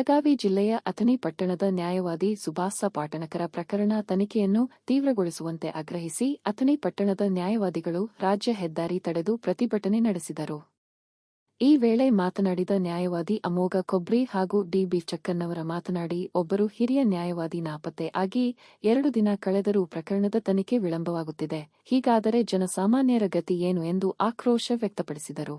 ಬೆಳಗಾವಿ ಜಿಲ್ಲೆಯ ಅಥಣಿ ಪಟ್ಟಣದ ನ್ಯಾಯವಾದಿ ಸುಭಾಸ ಪಾಟಣಕರ ಪ್ರಕರಣ ತನಿಖೆಯನ್ನು ತೀವ್ರಗೊಳಿಸುವಂತೆ ಆಗ್ರಹಿಸಿ ಅಥಣಿ ಪಟ್ಟಣದ ನ್ಯಾಯವಾದಿಗಳು ರಾಜ್ಯ ಹೆದ್ದಾರಿ ತಡೆದು ಪ್ರತಿಭಟನೆ ನಡೆಸಿದರು. ಈ ವೇಳೆ ಮಾತನಾಡಿದ ನ್ಯಾಯವಾದಿ ಅಮೋಘ ಕೊಬ್ರಿ ಹಾಗೂ ಡಿ.ಬಿ. ಚಕ್ಕನ್ನವರ ಮಾತನಾಡಿ, ಒಬ್ಬರು ಹಿರಿಯ ನ್ಯಾಯವಾದಿ ನಾಪತ್ತೆ ಆಗಿ 2 ದಿನ ಕಳೆದರೂ ಪ್ರಕರಣದ ತನಿಖೆ ವಿಳಂಬವಾಗುತ್ತಿದೆ. ಹೀಗಾದರೆ ಜನಸಾಮಾನ್ಯರ ಗತಿ ಏನು ಎಂದು ಆಕ್ರೋಶ ವ್ಯಕ್ತಪಡಿಸಿದರು.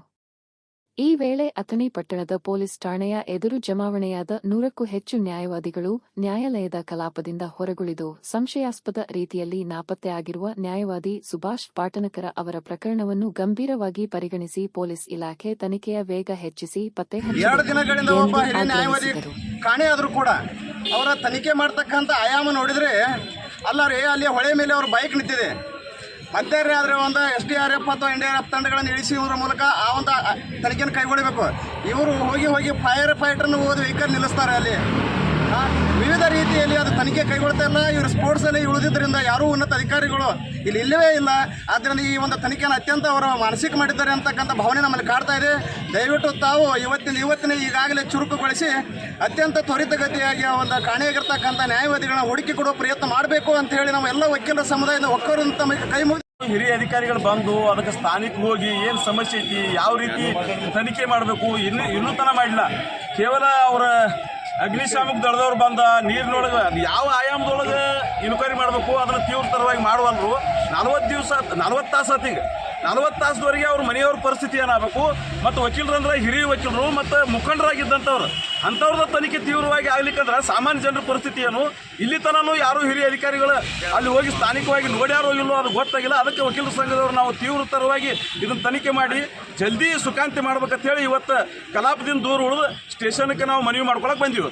ಈ ವೇಳೆ ಅಥಣಿ ಪಟ್ಟಣದ ಪೊಲೀಸ್ ಠಾಣೆಯ ಎದುರು ಜಮಾವಣೆಯಾದ 100ಕ್ಕೂ ಹೆಚ್ಚು ನ್ಯಾಯವಾದಿಗಳು ನ್ಯಾಯಾಲಯದ ಕಲಾಪದಿಂದ ಹೊರಗುಳಿದು ಸಂಶಯಾಸ್ಪದ ರೀತಿಯಲ್ಲಿ ನಾಪತ್ತೆ ಆಗಿರುವ ನ್ಯಾಯವಾದಿ ಸುಭಾಷ್ ಪಾಟಣಕರ ಅವರ ಪ್ರಕರಣವನ್ನು ಗಂಭೀರವಾಗಿ ಪರಿಗಣಿಸಿ ಪೊಲೀಸ್ ಇಲಾಖೆ ತನಿಖೆಯ ವೇಗ ಹೆಚ್ಚಿಸಿ ಪತ್ತೆ ಹಚ್ಚಿದರು. ಕಾಣೆಯಾದರೂ ಕೂಡ ಅವರ ತನಿಖೆ ಮಾಡತಕ್ಕಂಥ ಆಯಾಮ ನೋಡಿದ್ರೆ ಅಲ್ಲರೇ ಅಲ್ಲಿ ಹೊಳೆ ಮೇಲೆ ಅವ್ರ ಬೈಕ್ ನಿಂತಿದೆ. ಮಧ್ಯಾಹ್ನ ಆದರೆ ಒಂದು SDRF ಅಥವಾ NDRF ತಂಡಗಳನ್ನು ಇಳಿಸುವುದರ ಮೂಲಕ ಆ ಒಂದು ತನಿಖೆಯನ್ನು ಕೈಗೊಳ್ಳಬೇಕು. ಇವರು ಹೋಗಿ ಫೈರ್ ಫೈಟರ್ನ ಹೋದ ವೆಹಿಕಲ್ ನಿಲ್ಲಿಸ್ತಾರೆ. ಅಲ್ಲಿ ವಿವಿಧ ರೀತಿಯಲ್ಲಿ ಅದು ತನಿಖೆ ಕೈಗೊಳ್ತಾ ಇಲ್ಲ. ಇವರು ಸ್ಪೋರ್ಟ್ಸಲ್ಲಿ ಉಳಿದಿದ್ದರಿಂದ ಯಾರೂ ಉನ್ನತ ಅಧಿಕಾರಿಗಳು ಇಲ್ಲಿ ಇಲ್ಲವೇ ಇಲ್ಲ. ಆದ್ದರಿಂದ ಈ ಒಂದು ತನಿಖೆಯನ್ನು ಅತ್ಯಂತ ಅವರು ಮಾನಸಿಕ ಮಾಡಿದ್ದಾರೆ ಅಂತಕ್ಕಂಥ ಭಾವನೆ ನಮ್ಮಲ್ಲಿ ಕಾಡ್ತಾ ಇದೆ. ದಯವಿಟ್ಟು ತಾವು ಇವತ್ತಿನ ಈಗಾಗಲೇ ಚುರುಕುಗೊಳಿಸಿ ಅತ್ಯಂತ ತ್ವರಿತಗತಿಯಾಗಿ ಒಂದು ಕಾಣೆಯಾಗಿರ್ತಕ್ಕಂಥ ನ್ಯಾಯವಾದಿಗಳನ್ನ ಹುಡುಕಿ ಕೊಡುವ ಪ್ರಯತ್ನ ಮಾಡಬೇಕು ಅಂತ ಹೇಳಿ ನಮ್ಮ ಎಲ್ಲ ವಕೀಲರ ಸಮುದಾಯದ ಒಕ್ಕೂರು ತಮಗೆ ಕೈ ಮುಗಿದು ಹಿರಿಯ ಅಧಿಕಾರಿಗಳು ಬಂದು ಅದಕ್ಕೆ ಸ್ಥಾನಿಕ ಹೋಗಿ ಏನು ಸಮಸ್ಯೆ ಐತಿ, ಯಾವ ರೀತಿ ತನಿಖೆ ಮಾಡಬೇಕು ಇನ್ನೂ ತನ ಮಾಡಿಲ್ಲ. ಕೇವಲ ಅವರ ಅಗ್ನಿಶಾಮಕ ದಳದವ್ರು ಬಂದ ನೀರಿನೊಳಗೆ ಯಾವ ಆಯಾಮದೊಳಗೆ ಇನ್ಕ್ವೈರಿ ಮಾಡಬೇಕು ಅದನ್ನು ತೀವ್ರತರವಾಗಿ ಮಾಡುವಲ್ರು. 40 ತಾಸು ಆತೀಗ 40 ತಾಸದವರೆಗೆ ಅವ್ರ ಮನೆಯವ್ರ ಪರಿಸ್ಥಿತಿ ಏನಾಗಬೇಕು. ಮತ್ತು ವಕೀಲರಂದ್ರೆ ಹಿರಿಯ ವಕೀಲರು ಮತ್ತು ಮುಖಂಡರಾಗಿದ್ದಂಥವ್ರು ಅಂಥವ್ರದ್ದು ತನಿಖೆ ತೀವ್ರವಾಗಿ ಆಗ್ಲಿಕ್ಕಂದ್ರೆ ಸಾಮಾನ್ಯ ಜನರ ಪರಿಸ್ಥಿತಿ ಏನು, ಇಲ್ಲಿ ತನೂ ಯಾರೂ ಹಿರಿಯ ಅಧಿಕಾರಿಗಳು ಅಲ್ಲಿ ಹೋಗಿ ಸ್ಥಾನಿಕವಾಗಿ ನೋಡ್ಯಾರೋ ಇಲ್ಲೋ ಅದು ಗೊತ್ತಾಗಿಲ್ಲ. ಅದಕ್ಕೆ ವಕೀಲರ ಸಂಘದವ್ರು ನಾವು ತೀವ್ರತರವಾಗಿ ಇದನ್ನು ತನಿಖೆ ಮಾಡಿ ಜಲ್ದಿ ಸುಖಾಂತಿ ಮಾಡ್ಬೇಕಂತೇಳಿ ಇವತ್ತು ಕಲಾಪದಿಂದ ದೂರ ಉಳಿದು ಸ್ಟೇಷನ್ಗೆ ನಾವು ಮನವಿ ಮಾಡ್ಕೊಳಕ್ಕೆ ಬಂದೀವಿ.